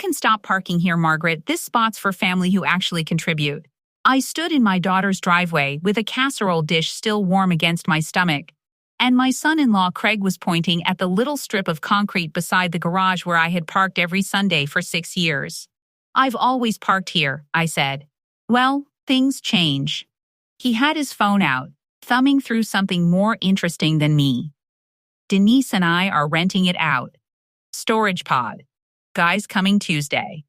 can stop parking here, Margaret. This spot's for family who actually contribute. I stood in my daughter's driveway with a casserole dish still warm against my stomach, and my son-in-law Craig was pointing at the little strip of concrete beside the garage where I had parked every Sunday for 6 years. I've always parked here, I said. Well, things change. He had his phone out, thumbing through something more interesting than me. Denise and I are renting it out. Storage pod. Guys coming Tuesday.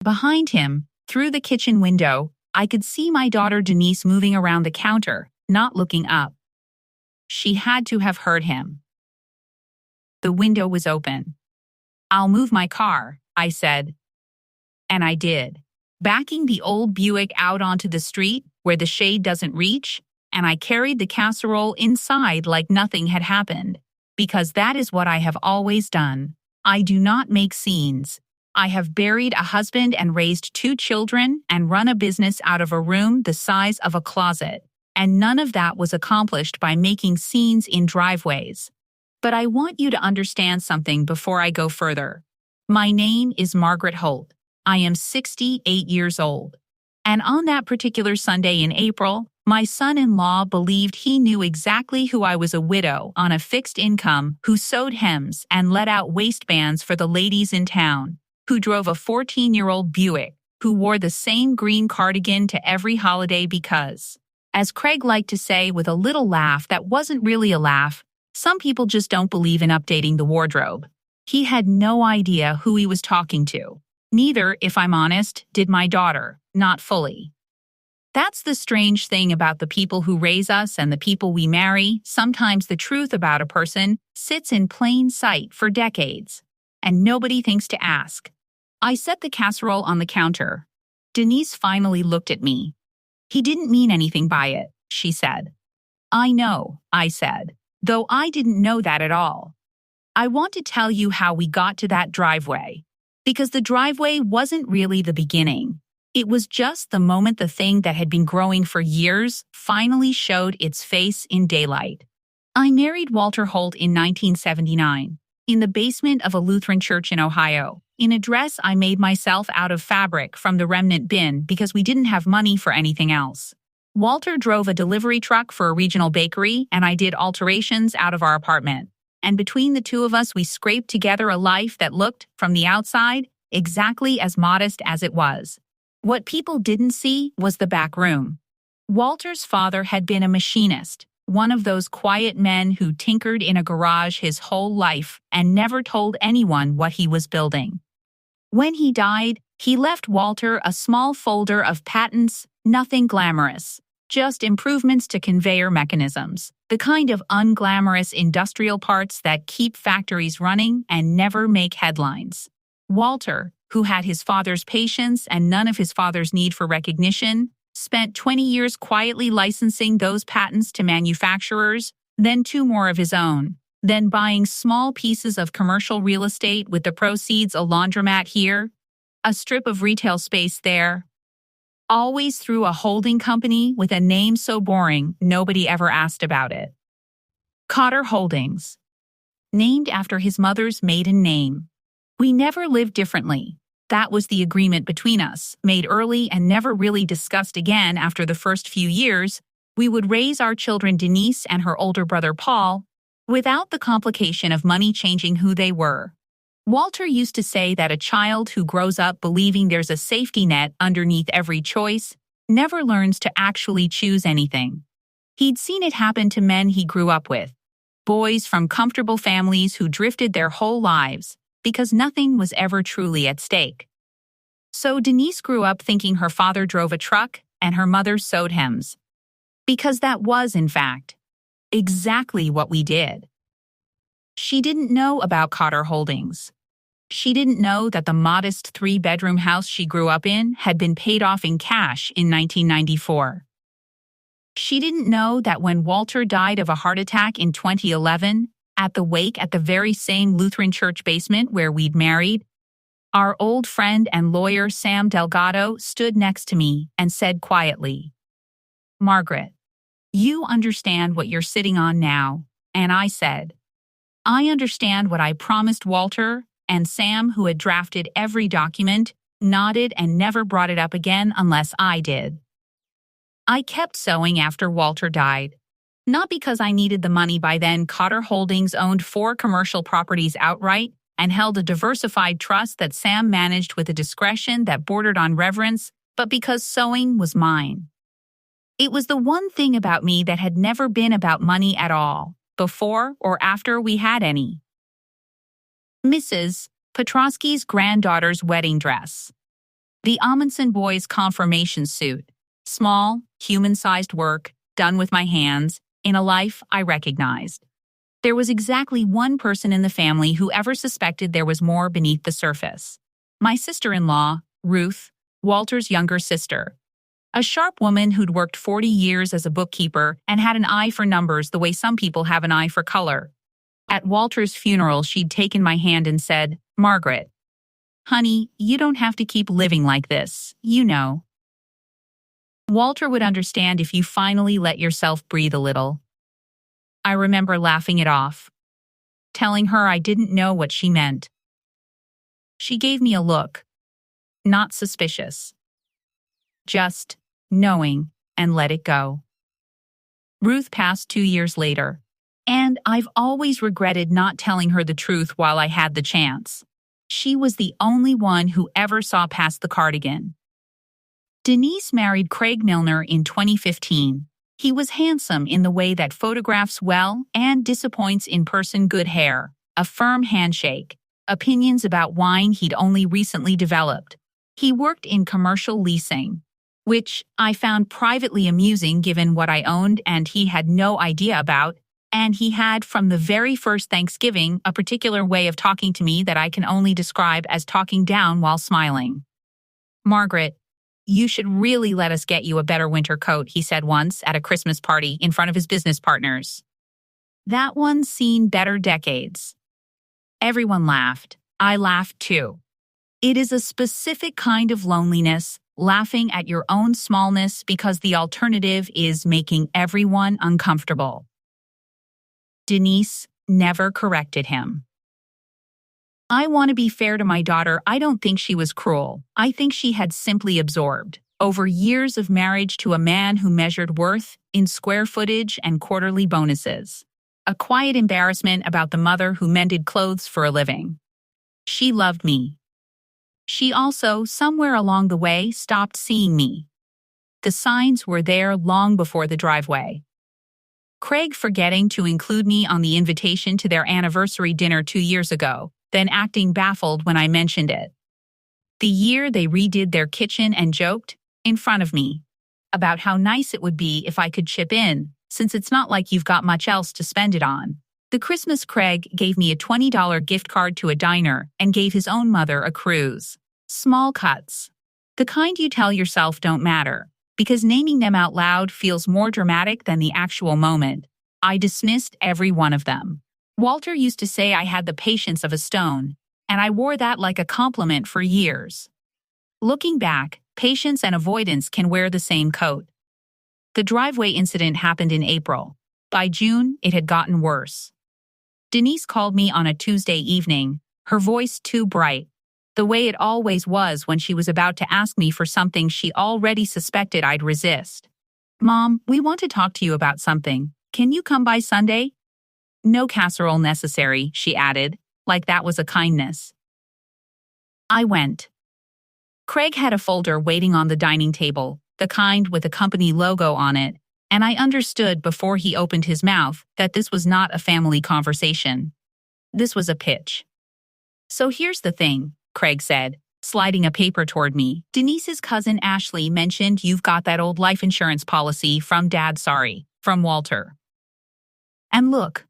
Behind him, through the kitchen window, I could see my daughter Denise moving around the counter, not looking up. She had to have heard him. The window was open. I'll move my car, I said. And I did, backing the old Buick out onto the street where the shade doesn't reach, and I carried the casserole inside like nothing had happened, because that is what I have always done. I do not make scenes. I have buried a husband and raised 2 children and run a business out of a room the size of a closet, and none of that was accomplished by making scenes in driveways. But I want you to understand something before I go further. My name is Margaret Holt. I am 68 years old. And on that particular Sunday in April, my son-in-law believed he knew exactly who I was, a widow on a fixed income who sewed hems and let out waistbands for the ladies in town, who drove a 14-year-old Buick, who wore the same green cardigan to every holiday because, as Craig liked to say with a little laugh that wasn't really a laugh, some people just don't believe in updating the wardrobe. He had no idea who he was talking to. Neither, if I'm honest, did my daughter, not fully. That's the strange thing about the people who raise us and the people we marry. Sometimes the truth about a person sits in plain sight for decades, and nobody thinks to ask. I set the casserole on the counter. Denise finally looked at me. He didn't mean anything by it, she said. I know, I said, though I didn't know that at all. I want to tell you how we got to that driveway. Because the driveway wasn't really the beginning. It was just the moment the thing that had been growing for years finally showed its face in daylight. I married Walter Holt in 1979, in the basement of a Lutheran church in Ohio, in a dress I made myself out of fabric from the remnant bin because we didn't have money for anything else. Walter drove a delivery truck for a regional bakery, and I did alterations out of our apartment. And between the two of us, we scraped together a life that looked, from the outside, exactly as modest as it was. What people didn't see was the back room. Walter's father had been a machinist, one of those quiet men who tinkered in a garage his whole life and never told anyone what he was building. When he died, he left Walter a small folder of patents, nothing glamorous, just improvements to conveyor mechanisms, the kind of unglamorous industrial parts that keep factories running and never make headlines. Walter, who had his father's patience and none of his father's need for recognition, spent 20 years quietly licensing those patents to manufacturers, then 2 more of his own, then buying small pieces of commercial real estate with the proceeds, a laundromat here, a strip of retail space there, always through a holding company with a name so boring nobody ever asked about it. Cotter Holdings. Named after his mother's maiden name. We never lived differently. That was the agreement between us, made early and never really discussed again after the first few years. We would raise our children Denise and her older brother Paul without the complication of money changing who they were. Walter used to say that a child who grows up believing there's a safety net underneath every choice never learns to actually choose anything. He'd seen it happen to men he grew up with, boys from comfortable families who drifted their whole lives because nothing was ever truly at stake. So Denise grew up thinking her father drove a truck and her mother sewed hems. Because that was, in fact, exactly what we did. She didn't know about Cotter Holdings. She didn't know that the modest 3-bedroom house she grew up in had been paid off in cash in 1994. She didn't know that when Walter died of a heart attack in 2011, at the wake at the very same Lutheran church basement where we'd married, our old friend and lawyer Sam Delgado stood next to me and said quietly, "Margaret, you understand what you're sitting on now." And I said, "I understand what I promised Walter, and Sam, who had drafted every document, nodded and never brought it up again unless I did. I kept sewing after Walter died. Not because I needed the money by then. Cotter Holdings owned 4 commercial properties outright and held a diversified trust that Sam managed with a discretion that bordered on reverence, but because sewing was mine. It was the one thing about me that had never been about money at all, before or after we had any. Mrs. Petrosky's granddaughter's wedding dress. The Amundsen boys' confirmation suit. Small, human-sized work, done with my hands, in a life I recognized. There was exactly one person in the family who ever suspected there was more beneath the surface. My sister-in-law, Ruth, Walter's younger sister. A sharp woman who'd worked 40 years as a bookkeeper and had an eye for numbers the way some people have an eye for color. At Walter's funeral, she'd taken my hand and said, "Margaret, honey, you don't have to keep living like this, you know. Walter would understand if you finally let yourself breathe a little." I remember laughing it off, telling her I didn't know what she meant. She gave me a look, not suspicious, just knowing, and let it go. Ruth passed 2 years later, and I've always regretted not telling her the truth while I had the chance. She was the only one who ever saw past the cardigan. Denise married Craig Milner in 2015. He was handsome in the way that photographs well and disappoints in person. Good hair, a firm handshake, opinions about wine he'd only recently developed. He worked in commercial leasing, which I found privately amusing given what I owned and he had no idea about, and he had from the very first Thanksgiving a particular way of talking to me that I can only describe as talking down while smiling. "Margaret, you should really let us get you a better winter coat," he said once at a Christmas party in front of his business partners. That one's seen better decades. Everyone laughed. I laughed too. It is a specific kind of loneliness, laughing at your own smallness because the alternative is making everyone uncomfortable. Denise never corrected him. I want to be fair to my daughter. I don't think she was cruel. I think she had simply absorbed, over years of marriage to a man who measured worth in square footage and quarterly bonuses, a quiet embarrassment about the mother who mended clothes for a living. She loved me. She also, somewhere along the way, stopped seeing me. The signs were there long before the driveway. Craig forgetting to include me on the invitation to their anniversary dinner 2 years ago, then acting baffled when I mentioned it. The year they redid their kitchen and joked, in front of me, about how nice it would be if I could chip in, since it's not like you've got much else to spend it on. The Christmas Craig gave me a $20 gift card to a diner and gave his own mother a cruise. Small cuts. The kind you tell yourself don't matter, because naming them out loud feels more dramatic than the actual moment. I dismissed every one of them. Walter used to say I had the patience of a stone, and I wore that like a compliment for years. Looking back, patience and avoidance can wear the same coat. The driveway incident happened in April. By June, it had gotten worse. Denise called me on a Tuesday evening, her voice too bright, the way it always was when she was about to ask me for something she already suspected I'd resist. "Mom, we want to talk to you about something. Can you come by Sunday?" "No casserole necessary," she added, like that was a kindness. I went. Craig had a folder waiting on the dining table, the kind with a company logo on it, and I understood before he opened his mouth that this was not a family conversation. This was a pitch. "So here's the thing," Craig said, sliding a paper toward me. "Denise's cousin Ashley mentioned you've got that old life insurance policy from from Walter. And look,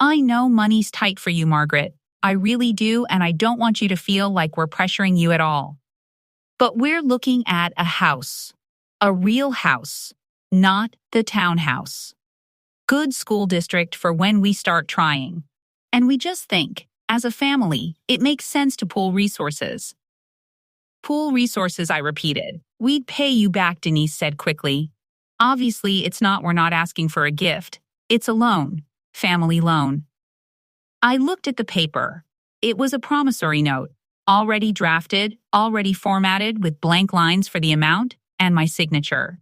I know money's tight for you, Margaret. I really do, and I don't want you to feel like we're pressuring you at all. But we're looking at a house. A real house, not the townhouse. Good school district for when we start trying. And we just think, as a family, it makes sense to pool resources." "Pool resources," I repeated. "We'd pay you back," Denise said quickly. "Obviously, we're not asking for a gift. It's a loan. Family loan." I looked at the paper. It was a promissory note, already drafted, already formatted with blank lines for the amount and my signature,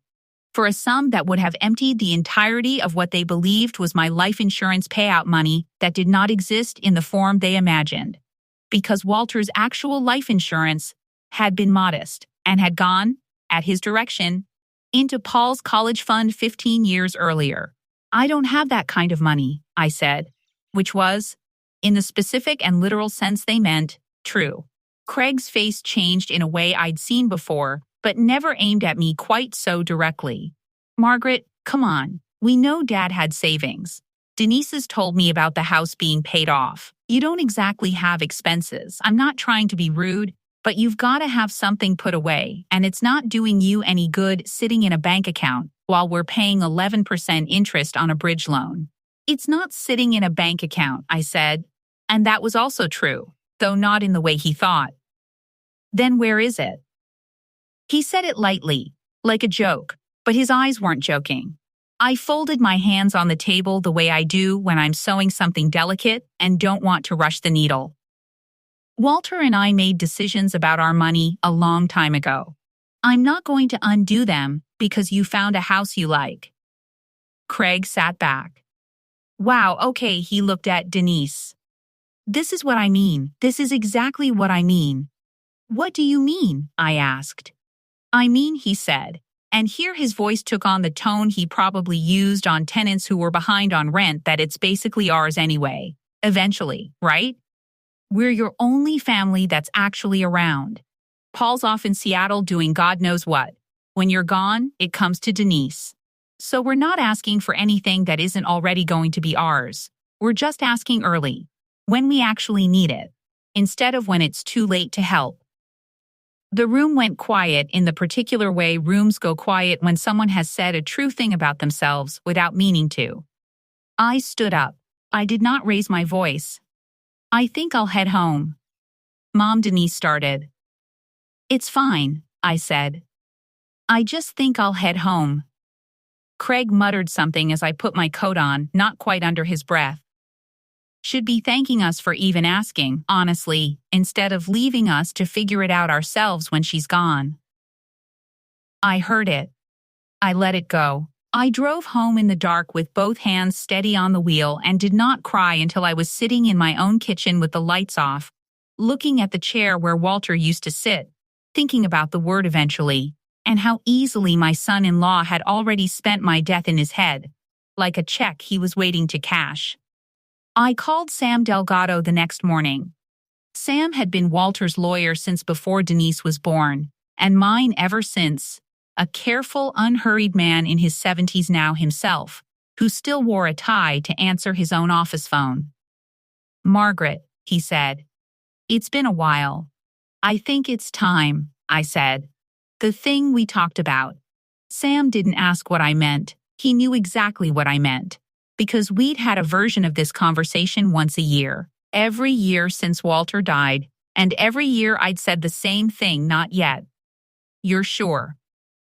for a sum that would have emptied the entirety of what they believed was my life insurance payout money that did not exist in the form they imagined. Because Walter's actual life insurance had been modest and had gone, at his direction, into Paul's college fund 15 years earlier. I don't have that kind of money, I said, which was, in the specific and literal sense they meant, true. Craig's face changed in a way I'd seen before, but never aimed at me quite so directly. Margaret, come on. We know Dad had savings. Denise has told me about the house being paid off. You don't exactly have expenses. I'm not trying to be rude, but you've got to have something put away, and it's not doing you any good sitting in a bank account while we're paying 11% interest on a bridge loan. It's not sitting in a bank account, I said, and that was also true, though not in the way he thought. Then where is it? He said it lightly, like a joke, but his eyes weren't joking. I folded my hands on the table the way I do when I'm sewing something delicate and don't want to rush the needle. Walter and I made decisions about our money a long time ago. I'm not going to undo them because you found a house you like. Craig sat back. Wow, okay, he looked at Denise. This is what I mean. This is exactly what I mean. What do you mean? I asked. I mean, he said, and here his voice took on the tone he probably used on tenants who were behind on rent, that it's basically ours anyway. Eventually, right? We're your only family that's actually around. Paul's off in Seattle doing God knows what. When you're gone, it comes to Denise. So we're not asking for anything that isn't already going to be ours. We're just asking early, when we actually need it, instead of when it's too late to help. The room went quiet in the particular way rooms go quiet when someone has said a true thing about themselves without meaning to. I stood up. I did not raise my voice. I think I'll head home. Mom, Denise started. It's fine, I said. I just think I'll head home. Craig muttered something as I put my coat on, not quite under his breath. Should be thanking us for even asking, honestly, instead of leaving us to figure it out ourselves when she's gone. I heard it. I let it go. I drove home in the dark with both hands steady on the wheel and did not cry until I was sitting in my own kitchen with the lights off, looking at the chair where Walter used to sit, thinking about the word eventually, and how easily my son-in-law had already spent my death in his head, like a check he was waiting to cash. I called Sam Delgado the next morning. Sam had been Walter's lawyer since before Denise was born, and mine ever since, a careful, unhurried man in his 70s now himself, who still wore a tie to answer his own office phone. Margaret, he said. It's been a while. I think it's time, I said. The thing we talked about. Sam didn't ask what I meant. He knew exactly what I meant. Because we'd had a version of this conversation once a year, every year since Walter died, and every year I'd said the same thing, not yet. You're sure?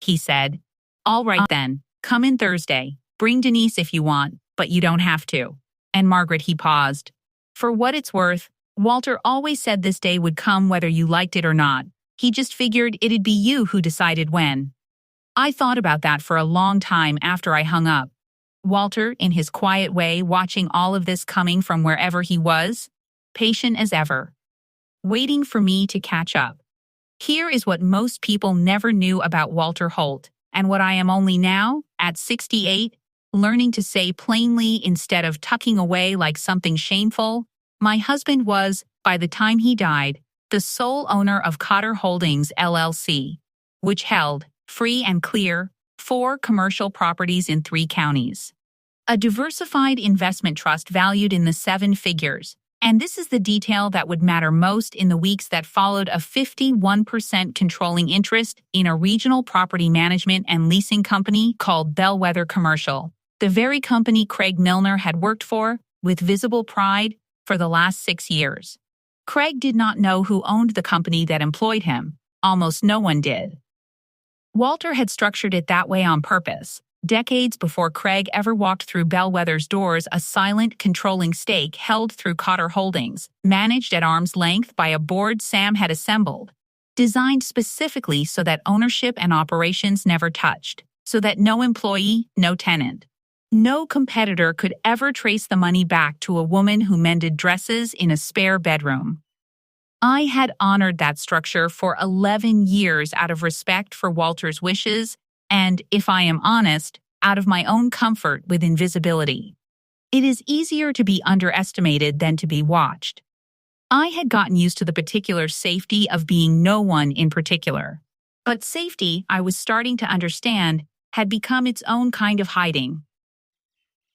He said. All right then, come in Thursday. Bring Denise if you want, but you don't have to. And Margaret, he paused. For what it's worth, Walter always said this day would come whether you liked it or not. He just figured it'd be you who decided when. I thought about that for a long time after I hung up. Walter, in his quiet way, watching all of this coming from wherever he was, patient as ever, waiting for me to catch up. Here is what most people never knew about Walter Holt, and what I am only now, at 68, learning to say plainly instead of tucking away like something shameful. My husband was, by the time he died, the sole owner of Cotter Holdings, LLC, which held, free and clear, 4 commercial properties in 3 counties. A diversified investment trust valued in the 7 figures, and this is the detail that would matter most in the weeks that followed, a 51% controlling interest in a regional property management and leasing company called Bellwether Commercial, the very company Craig Milner had worked for, with visible pride, for the last 6 years. Craig did not know who owned the company that employed him. Almost no one did. Walter had structured it that way on purpose, decades before Craig ever walked through Bellwether's doors, a silent, controlling stake held through Cotter Holdings, managed at arm's length by a board Sam had assembled, designed specifically so that ownership and operations never touched, so that no employee, no tenant, no competitor could ever trace the money back to a woman who mended dresses in a spare bedroom. I had honored that structure for 11 years out of respect for Walter's wishes and, if I am honest, out of my own comfort with invisibility. It is easier to be underestimated than to be watched. I had gotten used to the particular safety of being no one in particular. But safety, I was starting to understand, had become its own kind of hiding.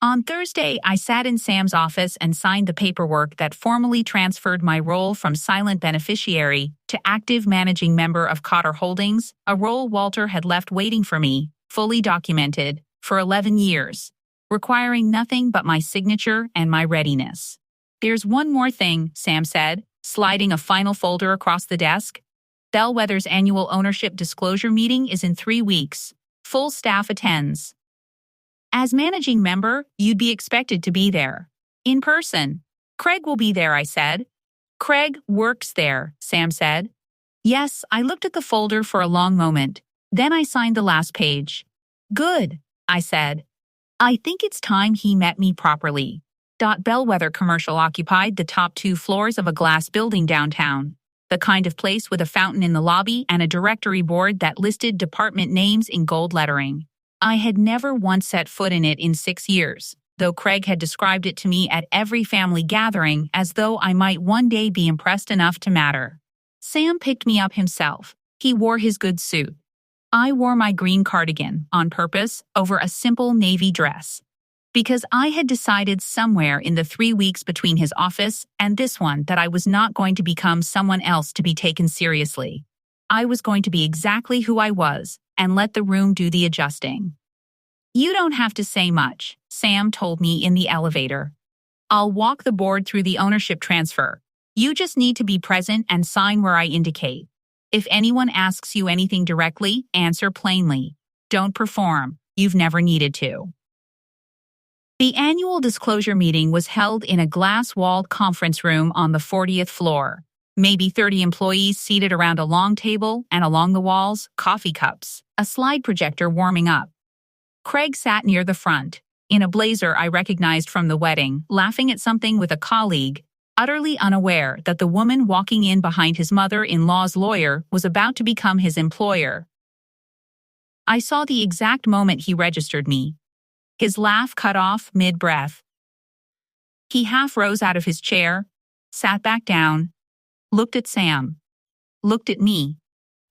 On Thursday, I sat in Sam's office and signed the paperwork that formally transferred my role from silent beneficiary to active managing member of Cotter Holdings, a role Walter had left waiting for me, fully documented, for 11 years, requiring nothing but my signature and my readiness. "There's one more thing," Sam said, sliding a final folder across the desk. "Bellwether's annual ownership disclosure meeting is in 3 weeks. Full staff attends. As managing member, you'd be expected to be there. In person. Craig will be there," I said. "Craig works there," Sam said. Yes, I looked at the folder for a long moment. Then I signed the last page. "Good," I said. "I think it's time he met me properly." Bellwether Commercial occupied the top 2 floors of a glass building downtown, the kind of place with a fountain in the lobby and a directory board that listed department names in gold lettering. I had never once set foot in it in 6 years, though Craig had described it to me at every family gathering as though I might one day be impressed enough to matter. Sam picked me up himself. He wore his good suit. I wore my green cardigan, on purpose, over a simple navy dress. Because I had decided somewhere in the 3 weeks between his office and this one that I was not going to become someone else to be taken seriously. I was going to be exactly who I was, and let the room do the adjusting. "You don't have to say much," Sam told me in the elevator. "I'll walk the board through the ownership transfer. You just need to be present and sign where I indicate. If anyone asks you anything directly, answer plainly. Don't perform. You've never needed to." The annual disclosure meeting was held in a glass-walled conference room on the 40th floor. Maybe 30 employees seated around a long table, and along the walls, coffee cups, a slide projector warming up. Craig sat near the front, in a blazer I recognized from the wedding, laughing at something with a colleague, utterly unaware that the woman walking in behind his mother-in-law's lawyer was about to become his employer. I saw the exact moment he registered me. His laugh cut off mid-breath. He half rose out of his chair, sat back down, looked at Sam, looked at me,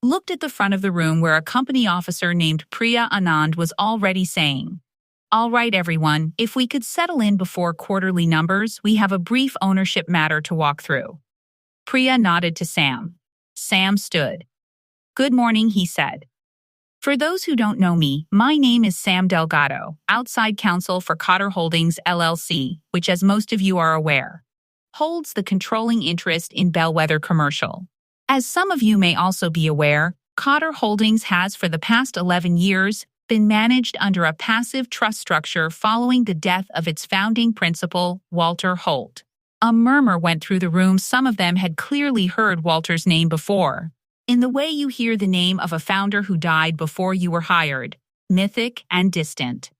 looked at the front of the room where a company officer named Priya Anand was already saying, "All right, everyone, if we could settle in before quarterly numbers, we have a brief ownership matter to walk through." Priya nodded to Sam. Sam stood. "Good morning," he said. "For those who don't know me, my name is Sam Delgado, outside counsel for Cotter Holdings, LLC, which, as most of you are aware, holds the controlling interest in Bellwether Commercial. As some of you may also be aware, Cotter Holdings has for the past 11 years been managed under a passive trust structure following the death of its founding principal, Walter Holt." A murmur went through the room. Some of them had clearly heard Walter's name before. In the way you hear the name of a founder who died before you were hired, mythic and distant.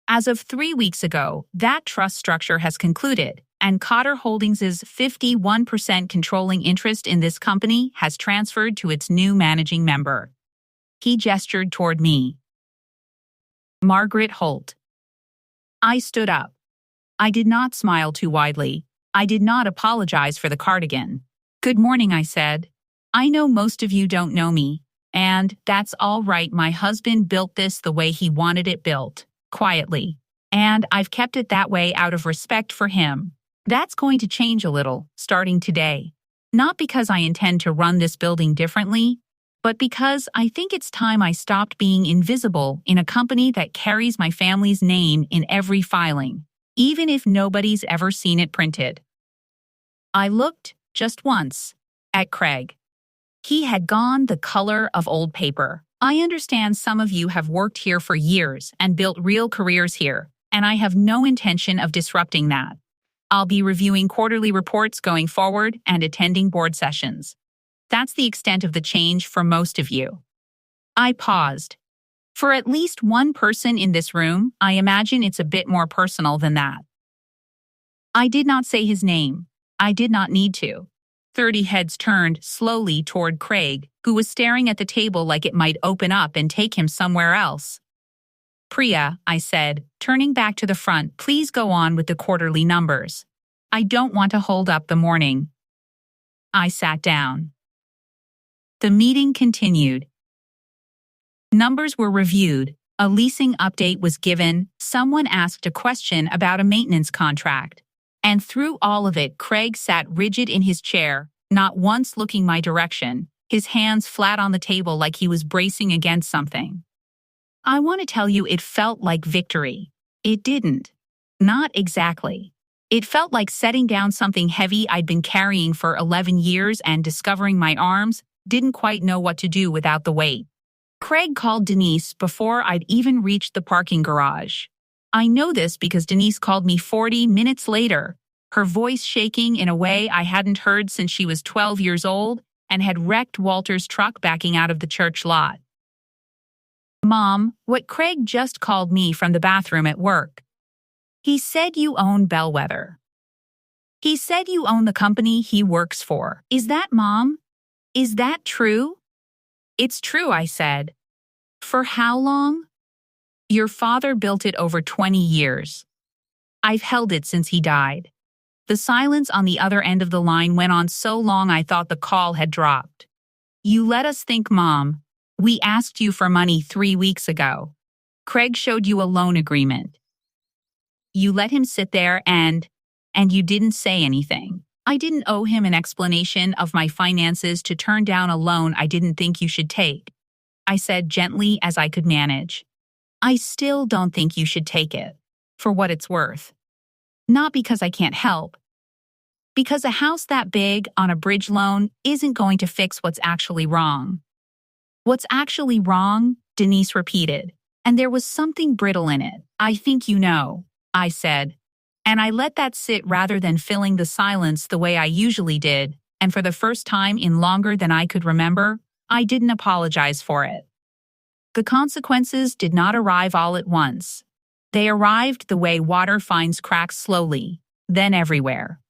As of 3 weeks ago, that trust structure has concluded, and Cotter Holdings' 51% controlling interest in this company has transferred to its new managing member. He gestured toward me. "Margaret Holt." I stood up. I did not smile too widely. I did not apologize for the cardigan. "Good morning," I said. "I know most of you don't know me, and that's all right. My husband built this the way he wanted it built, quietly, and I've kept it that way out of respect for him. That's going to change a little, starting today. Not because I intend to run this building differently, but because I think it's time I stopped being invisible in a company that carries my family's name in every filing, even if nobody's ever seen it printed." I looked, just once, at Craig. He had gone the color of old paper. I understand some of you have worked here for years and built real careers here, and I have no intention of disrupting that. I'll be reviewing quarterly reports going forward and attending board sessions. That's the extent of the change for most of you. I paused. For at least one person in this room, I imagine it's a bit more personal than that. I did not say his name. I did not need to. 30 heads turned slowly toward Craig, who was staring at the table like it might open up and take him somewhere else. Priya, I said, turning back to the front, please go on with the quarterly numbers. I don't want to hold up the morning. I sat down. The meeting continued. Numbers were reviewed, a leasing update was given, someone asked a question about a maintenance contract. And through all of it, Craig sat rigid in his chair, not once looking my direction, his hands flat on the table like he was bracing against something. I want to tell you it felt like victory. It didn't. Not exactly. It felt like setting down something heavy I'd been carrying for 11 years and discovering my arms didn't quite know what to do without the weight. Craig called Denise before I'd even reached the parking garage. I know this because Denise called me 40 minutes later, her voice shaking in a way I hadn't heard since she was 12 years old and had wrecked Walter's truck backing out of the church lot. Mom, what Craig just called me from the bathroom at work. He said you own Bellwether. He said you own the company he works for. Is that, Mom? Is that true? It's true, I said. For how long? Your father built it over 20 years. I've held it since he died. The silence on the other end of the line went on so long I thought the call had dropped. You let us think, Mom. We asked you for money 3 weeks ago. Craig showed you a loan agreement. You let him sit there and you didn't say anything. I didn't owe him an explanation of my finances to turn down a loan I didn't think you should take. I said gently as I could manage. I still don't think you should take it, for what it's worth. Not because I can't help. Because a house that big on a bridge loan isn't going to fix what's actually wrong. What's actually wrong? Denise repeated, and there was something brittle in it. I think you know, I said. And I let that sit rather than filling the silence the way I usually did, and for the first time in longer than I could remember, I didn't apologize for it. The consequences did not arrive all at once. They arrived the way water finds cracks slowly, then everywhere.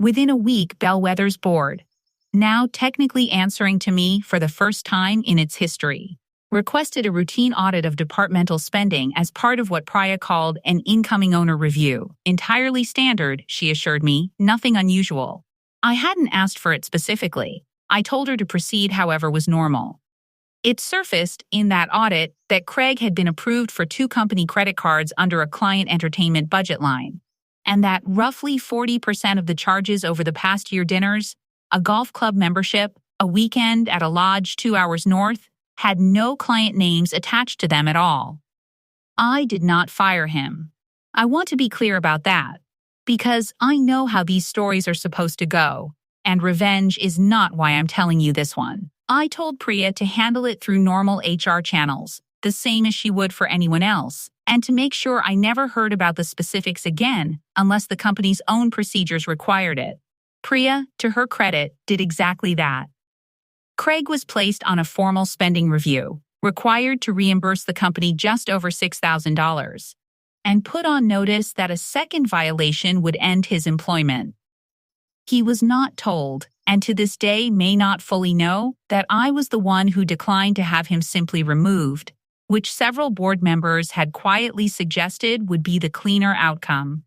Within a week, Bellwether's board, now technically answering to me for the first time in its history, requested a routine audit of departmental spending as part of what Priya called an incoming owner review. Entirely standard, she assured me, nothing unusual. I hadn't asked for it specifically. I told her to proceed however was normal. It surfaced in that audit that Craig had been approved for 2 company credit cards under a client entertainment budget line, and that roughly 40% of the charges over the past year dinners, a golf club membership, a weekend at a lodge 2 hours north, had no client names attached to them at all. I did not fire him. I want to be clear about that, because I know how these stories are supposed to go, and revenge is not why I'm telling you this one. I told Priya to handle it through normal HR channels, the same as she would for anyone else, and to make sure I never heard about the specifics again unless the company's own procedures required it. Priya, to her credit, did exactly that. Craig was placed on a formal spending review, required to reimburse the company just over $6,000, and put on notice that a second violation would end his employment. He was not told, and to this day may not fully know, that I was the one who declined to have him simply removed, which several board members had quietly suggested would be the cleaner outcome.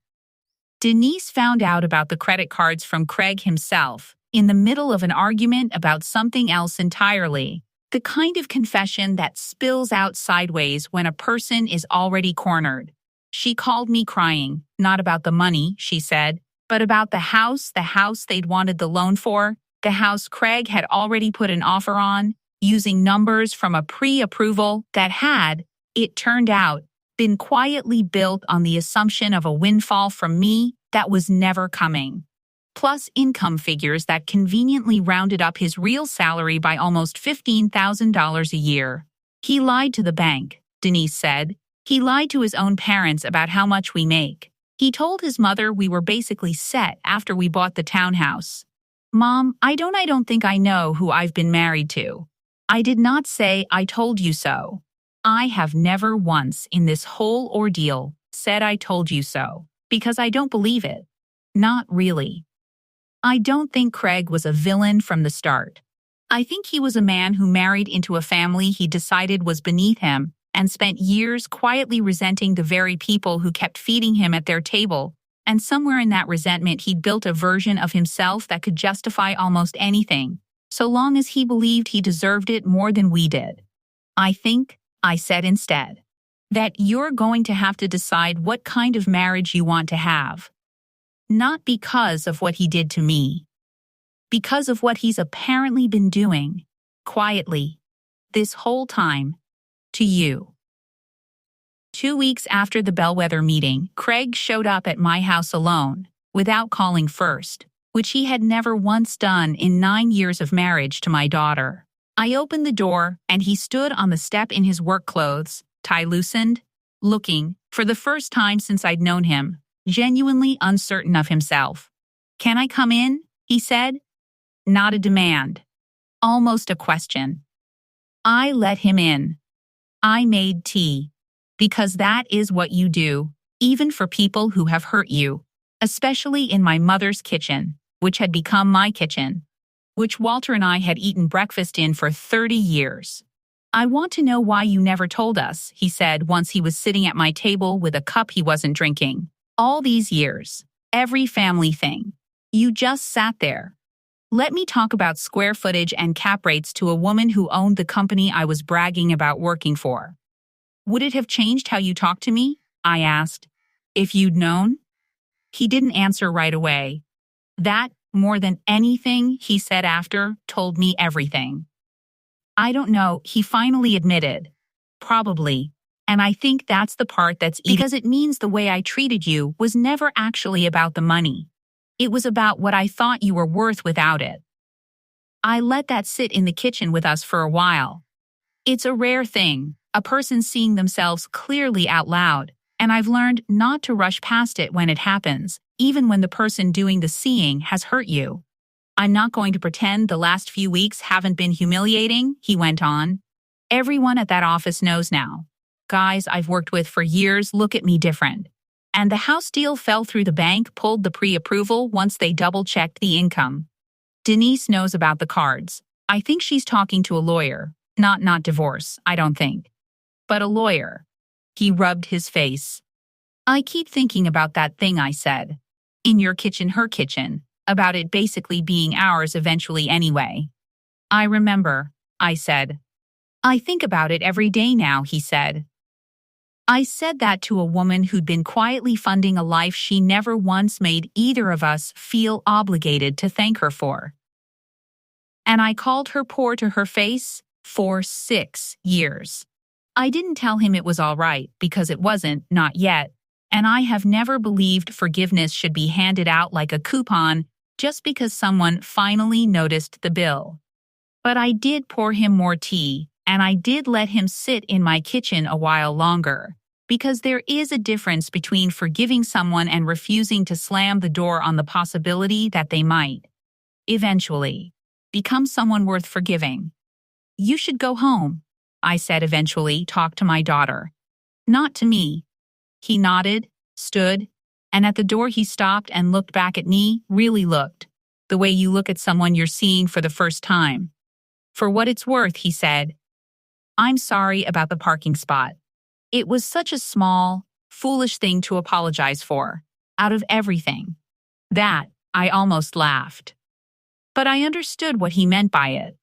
Denise found out about the credit cards from Craig himself, in the middle of an argument about something else entirely, the kind of confession that spills out sideways when a person is already cornered. She called me crying, not about the money, she said, but about the house they'd wanted the loan for, the house Craig had already put an offer on, using numbers from a pre-approval that had, it turned out, been quietly built on the assumption of a windfall from me that was never coming. plus income figures that conveniently rounded up his real salary by almost $15,000 a year. He lied to the bank, Denise said. He lied to his own parents about how much we make. He told his mother we were basically set after we bought the townhouse. Mom, I don't think I know who I've been married to. I did not say I told you so. I have never once in this whole ordeal said I told you so, because I don't believe it. Not really. I don't think Craig was a villain from the start. I think he was a man who married into a family he decided was beneath him and spent years quietly resenting the very people who kept feeding him at their table, and somewhere in that resentment he'd built a version of himself that could justify almost anything, so long as he believed he deserved it more than we did. I think, I said instead, that you're going to have to decide what kind of marriage you want to have. Not because of what he did to me. Because of what he's apparently been doing, quietly, this whole time, to you. 2 weeks after the bellwether meeting, Craig showed up at my house alone, without calling first, which he had never once done in 9 years of marriage to my daughter. I opened the door, and he stood on the step in his work clothes, tie loosened, looking, for the first time since I'd known him, genuinely uncertain of himself. "Can I come in?" he said. Not a demand. Almost a question. I let him in. I made tea. Because that is what you do, even for people who have hurt you, especially in my mother's kitchen, which had become my kitchen, which Walter and I had eaten breakfast in for 30 years. "I want to know why you never told us," he said once he was sitting at my table with a cup he wasn't drinking. "All these years, every family thing. You just sat there. Let me talk about square footage and cap rates to a woman who owned the company I was bragging about working for. Would it have changed how you talked to me?" I asked. "If you'd known?" He didn't answer right away. That, more than anything, he said after, told me everything. "I don't know," he finally admitted. "Probably. And I think that's the part that's easy, because it means the way I treated you was never actually about the money. It was about what I thought you were worth without it." I let that sit in the kitchen with us for a while. It's a rare thing, a person seeing themselves clearly out loud, and I've learned not to rush past it when it happens, even when the person doing the seeing has hurt you. "I'm not going to pretend the last few weeks haven't been humiliating," he went on. "Everyone at that office knows now. Guys I've worked with for years look at me different. And the house deal fell through the bank, pulled the pre-approval once they double-checked the income. Denise knows about the cards. I think she's talking to a lawyer. Not divorce, I don't think. But a lawyer." He rubbed his face. "I keep thinking about that thing I said. In your kitchen, her kitchen. About it basically being ours eventually anyway." "I remember," I said. "I think about it every day now," he said. I said that to a woman who'd been quietly funding a life she never once made either of us feel obligated to thank her for. And I called her poor to her face for 6 years. I didn't tell him it was all right, because it wasn't, not yet, and I have never believed forgiveness should be handed out like a coupon just because someone finally noticed the bill. But I did pour him more tea, and I did let him sit in my kitchen a while longer, because there is a difference between forgiving someone and refusing to slam the door on the possibility that they might, eventually, become someone worth forgiving. "You should go home," I said eventually, talk to my daughter. "Not to me." He nodded, stood, and at the door he stopped and looked back at me, really looked, the way you look at someone you're seeing for the first time. "For what it's worth," he said, "I'm sorry about the parking spot. It was such a small, foolish thing to apologize for, out of everything. That, I almost laughed. But I understood what he meant by it.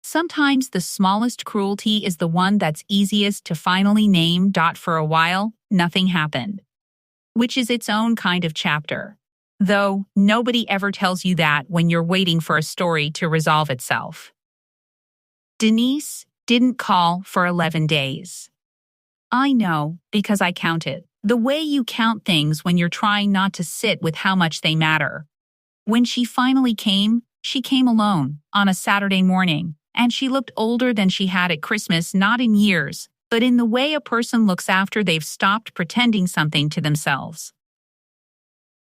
Sometimes the smallest cruelty is the one that's easiest to finally name. For a while, nothing happened. Which is its own kind of chapter. Though, nobody ever tells you that when you're waiting for a story to resolve itself. Denise didn't call for 11 days. I know, because I counted. The way you count things when you're trying not to sit with how much they matter. When she finally came, she came alone, on a Saturday morning, and she looked older than she had at Christmas, not in years, but in the way a person looks after they've stopped pretending something to themselves.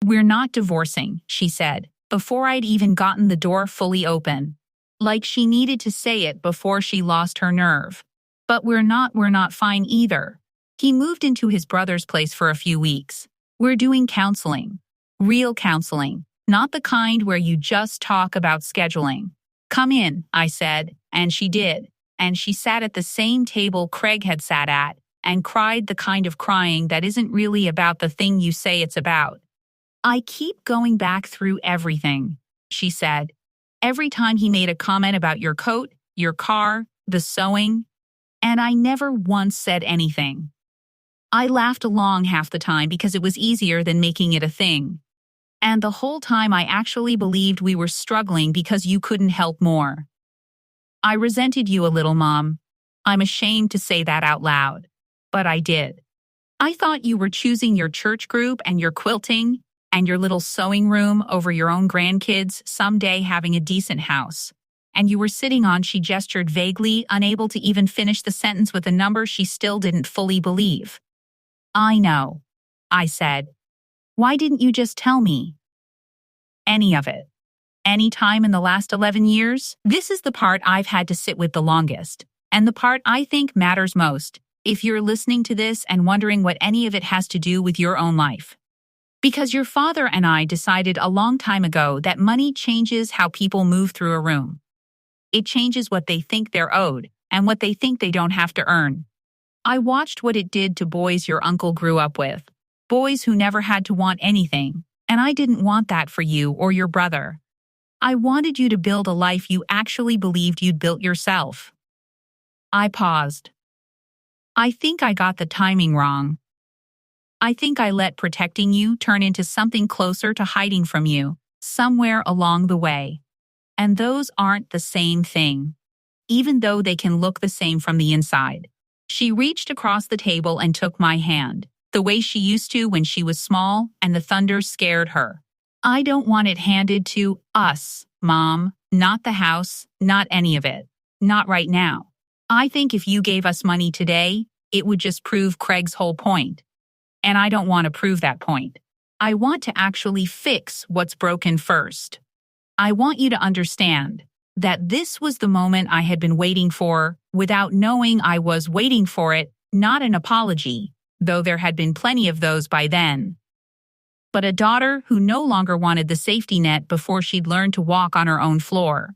"We're not divorcing," she said, before I'd even gotten the door fully open. Like she needed to say it before she lost her nerve. "But we're not fine either." He moved into his brother's place for a few weeks. "We're doing counseling. Real counseling, not the kind where you just talk about scheduling." "Come in," I said, and she did. And she sat at the same table Craig had sat at, and cried the kind of crying that isn't really about the thing you say it's about. "I keep going back through everything," she said. "Every time he made a comment about your coat, your car, the sewing, and I never once said anything. I laughed along half the time because it was easier than making it a thing. And the whole time I actually believed we were struggling because you couldn't help more. I resented you a little, Mom. I'm ashamed to say that out loud, but I did. I thought you were choosing your church group and your quilting and your little sewing room over your own grandkids someday having a decent house. And you were sitting on," she gestured vaguely, unable to even finish the sentence with a number she still didn't fully believe. "I know," I said. "Why didn't you just tell me?" "Any of it. Any time in the last 11 years? This is the part I've had to sit with the longest, and the part I think matters most, if you're listening to this and wondering what any of it has to do with your own life. Because your father and I decided a long time ago that money changes how people move through a room. It changes what they think they're owed and what they think they don't have to earn. I watched what it did to boys your uncle grew up with, boys who never had to want anything, and I didn't want that for you or your brother. I wanted you to build a life you actually believed you'd built yourself." I paused. I think I got the timing wrong. I think I let protecting you turn into something closer to hiding from you, somewhere along the way. And those aren't the same thing, even though they can look the same from the inside. She reached across the table and took my hand, the way she used to when she was small and the thunder scared her. "I don't want it handed to us, Mom. Not the house, not any of it. Not right now. I think if you gave us money today, it would just prove Craig's whole point. And I don't want to prove that point. I want to actually fix what's broken first. I want you to understand that this was the moment I had been waiting for, without knowing I was waiting for it, not an apology, though there had been plenty of those by then, but a daughter who no longer wanted the safety net before she'd learned to walk on her own floor."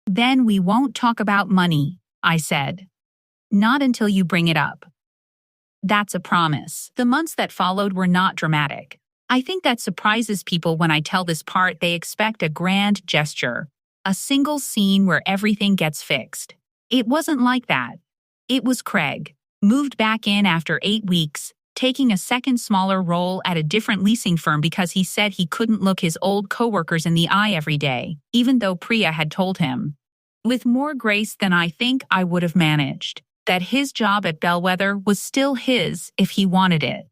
"Then we won't talk about money," I said. "Not until you bring it up." That's a promise. The months that followed were not dramatic. I think that surprises people when I tell this part. They expect a grand gesture, a single scene where everything gets fixed. It wasn't like that. It was Craig, moved back in after 8 weeks, taking a second smaller role at a different leasing firm because he said he couldn't look his old coworkers in the eye every day, even though Priya had told him, with more grace than I think I would have managed, that his job at Bellwether was still his if he wanted it.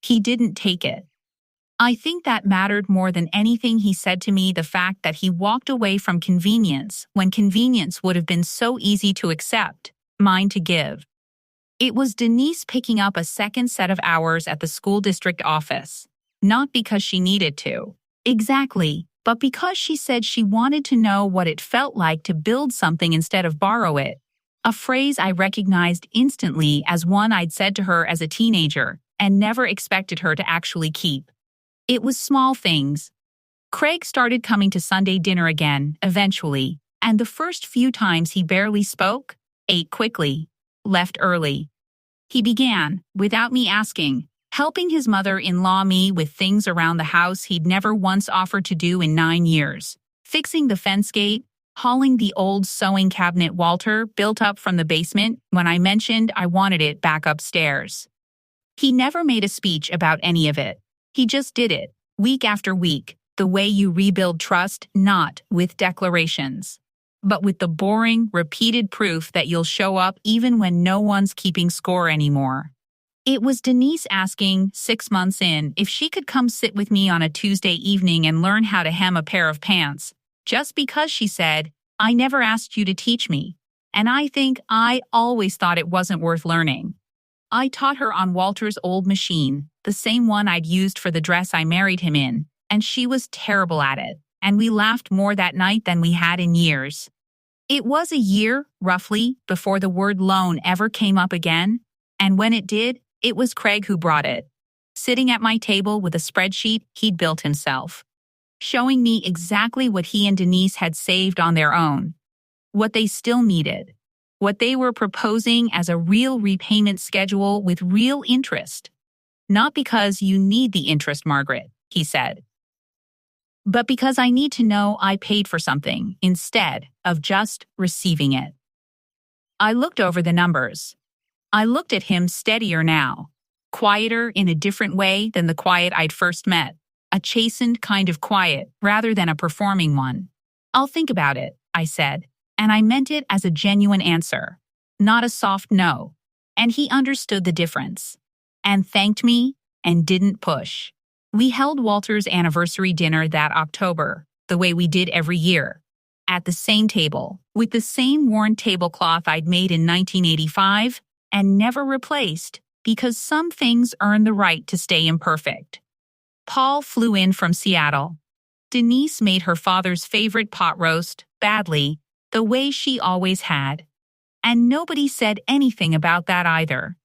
He didn't take it. I think that mattered more than anything he said to me, the fact that he walked away from convenience when convenience would have been so easy to accept, mine to give. It was Denise picking up a second set of hours at the school district office, not because she needed to. Exactly, but because she said she wanted to know what it felt like to build something instead of borrow it. A phrase I recognized instantly as one I'd said to her as a teenager and never expected her to actually keep. It was small things. Craig started coming to Sunday dinner again, eventually, and the first few times he barely spoke, ate quickly, left early. He began, without me asking, helping his mother-in-law me with things around the house he'd never once offered to do in 9 years. Fixing the fence gate, hauling the old sewing cabinet Walter built up from the basement when I mentioned I wanted it back upstairs. He never made a speech about any of it. He just did it, week after week, the way you rebuild trust, not with declarations, but with the boring, repeated proof that you'll show up even when no one's keeping score anymore. It was Denise asking, 6 months in, if she could come sit with me on a Tuesday evening and learn how to hem a pair of pants, just because she said, I never asked you to teach me. And I think I always thought it wasn't worth learning. I taught her on Walter's old machine, the same one I'd used for the dress I married him in, and she was terrible at it, and we laughed more that night than we had in years. It was a year, roughly, before the word loan ever came up again, and when it did, it was Craig who brought it, sitting at my table with a spreadsheet he'd built himself, showing me exactly what he and Denise had saved on their own, what they still needed, what they were proposing as a real repayment schedule with real interest. Not because you need the interest, Margaret, he said, but because I need to know I paid for something instead of just receiving it. I looked over the numbers. I looked at him steadier now, quieter in a different way than the quiet I'd first met, a chastened kind of quiet rather than a performing one. I'll think about it, I said, and I meant it as a genuine answer, not a soft no, and he understood the difference, and thanked me and didn't push. We held Walter's anniversary dinner that October, the way we did every year, at the same table, with the same worn tablecloth I'd made in 1985 and never replaced, because some things earn the right to stay imperfect. Paul flew in from Seattle. Denise made her father's favorite pot roast, badly, the way she always had. And nobody said anything about that either,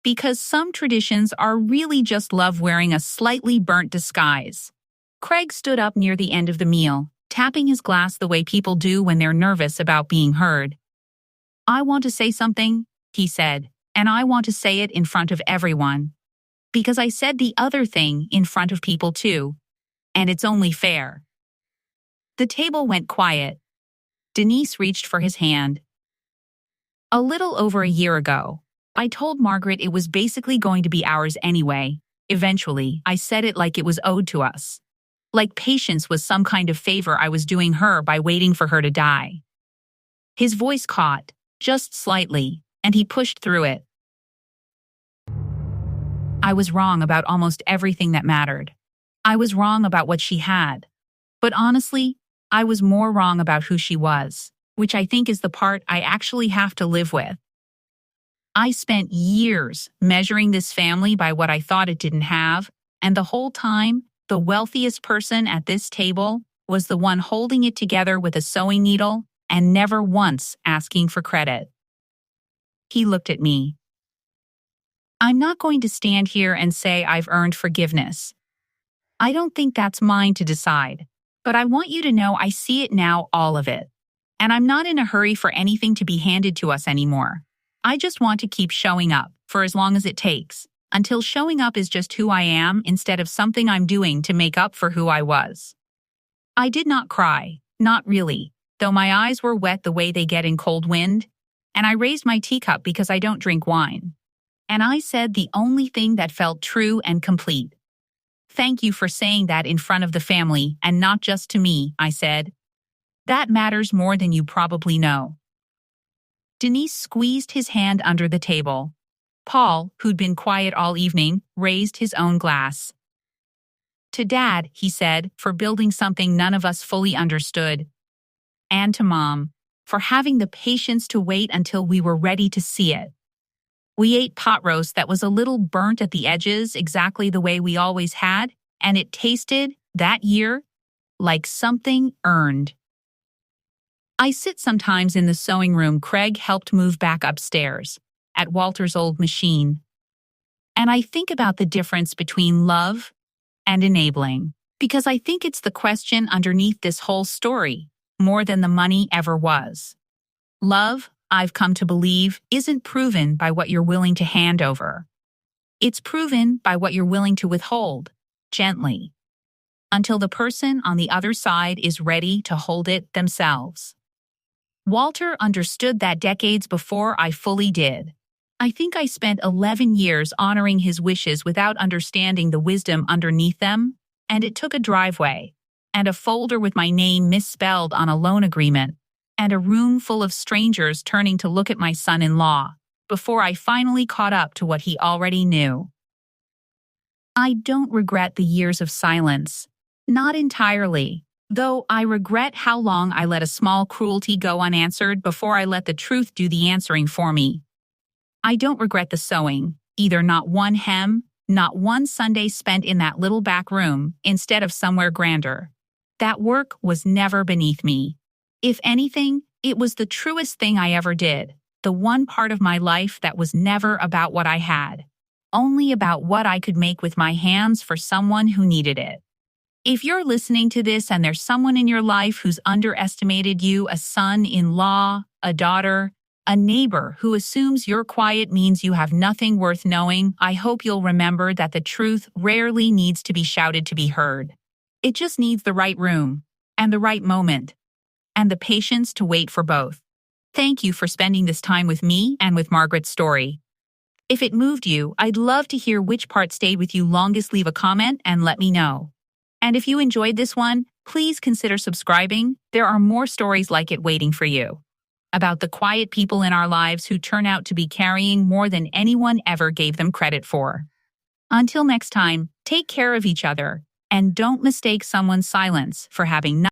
because some traditions are really just love wearing a slightly burnt disguise. Craig stood up near the end of the meal, tapping his glass the way people do when they're nervous about being heard. I want to say something, he said, and I want to say it in front of everyone. Because I said the other thing in front of people too, and it's only fair. The table went quiet. Denise reached for his hand. A little over a year ago, I told Margaret it was basically going to be ours anyway. Eventually, I said it like it was owed to us. Like patience was some kind of favor I was doing her by waiting for her to die. His voice caught, just slightly, and he pushed through it. I was wrong about almost everything that mattered. I was wrong about what she had. But honestly, I was more wrong about who she was, which I think is the part I actually have to live with. I spent years measuring this family by what I thought it didn't have, and the whole time, the wealthiest person at this table was the one holding it together with a sewing needle and never once asking for credit. He looked at me. I'm not going to stand here and say I've earned forgiveness. I don't think that's mine to decide, but I want you to know I see it now, all of it. And I'm not in a hurry for anything to be handed to us anymore. I just want to keep showing up for as long as it takes, until showing up is just who I am instead of something I'm doing to make up for who I was. I did not cry, not really, though my eyes were wet the way they get in cold wind, and I raised my teacup because I don't drink wine. And I said the only thing that felt true and complete. Thank you for saying that in front of the family and not just to me, I said. That matters more than you probably know. Denise squeezed his hand under the table. Paul, who'd been quiet all evening, raised his own glass. To Dad, he said, for building something none of us fully understood. And to Mom, for having the patience to wait until we were ready to see it. We ate pot roast that was a little burnt at the edges exactly the way we always had, and it tasted, that year, like something earned. I sit sometimes in the sewing room Craig helped move back upstairs, at Walter's old machine. And I think about the difference between love and enabling, because I think it's the question underneath this whole story, more than the money ever was. Love, I've come to believe, isn't proven by what you're willing to hand over. It's proven by what you're willing to withhold, gently, until the person on the other side is ready to hold it themselves. Walter understood that decades before I fully did. I think I spent 11 years honoring his wishes without understanding the wisdom underneath them, and it took a driveway, and a folder with my name misspelled on a loan agreement, and a room full of strangers turning to look at my son-in-law, before I finally caught up to what he already knew. I don't regret the years of silence. Not entirely. Though I regret how long I let a small cruelty go unanswered before I let the truth do the answering for me. I don't regret the sewing, either not one hem, not one Sunday spent in that little back room instead of somewhere grander. That work was never beneath me. If anything, it was the truest thing I ever did, the one part of my life that was never about what I had, only about what I could make with my hands for someone who needed it. If you're listening to this and there's someone in your life who's underestimated you, a son-in-law, a daughter, a neighbor who assumes your quiet means you have nothing worth knowing, I hope you'll remember that the truth rarely needs to be shouted to be heard. It just needs the right room, and the right moment, and the patience to wait for both. Thank you for spending this time with me and with Margaret's story. If it moved you, I'd love to hear which part stayed with you longest. Leave a comment and let me know. And if you enjoyed this one, please consider subscribing. There are more stories like it waiting for you. About the quiet people in our lives who turn out to be carrying more than anyone ever gave them credit for. Until next time, take care of each other, and don't mistake someone's silence for having nothing.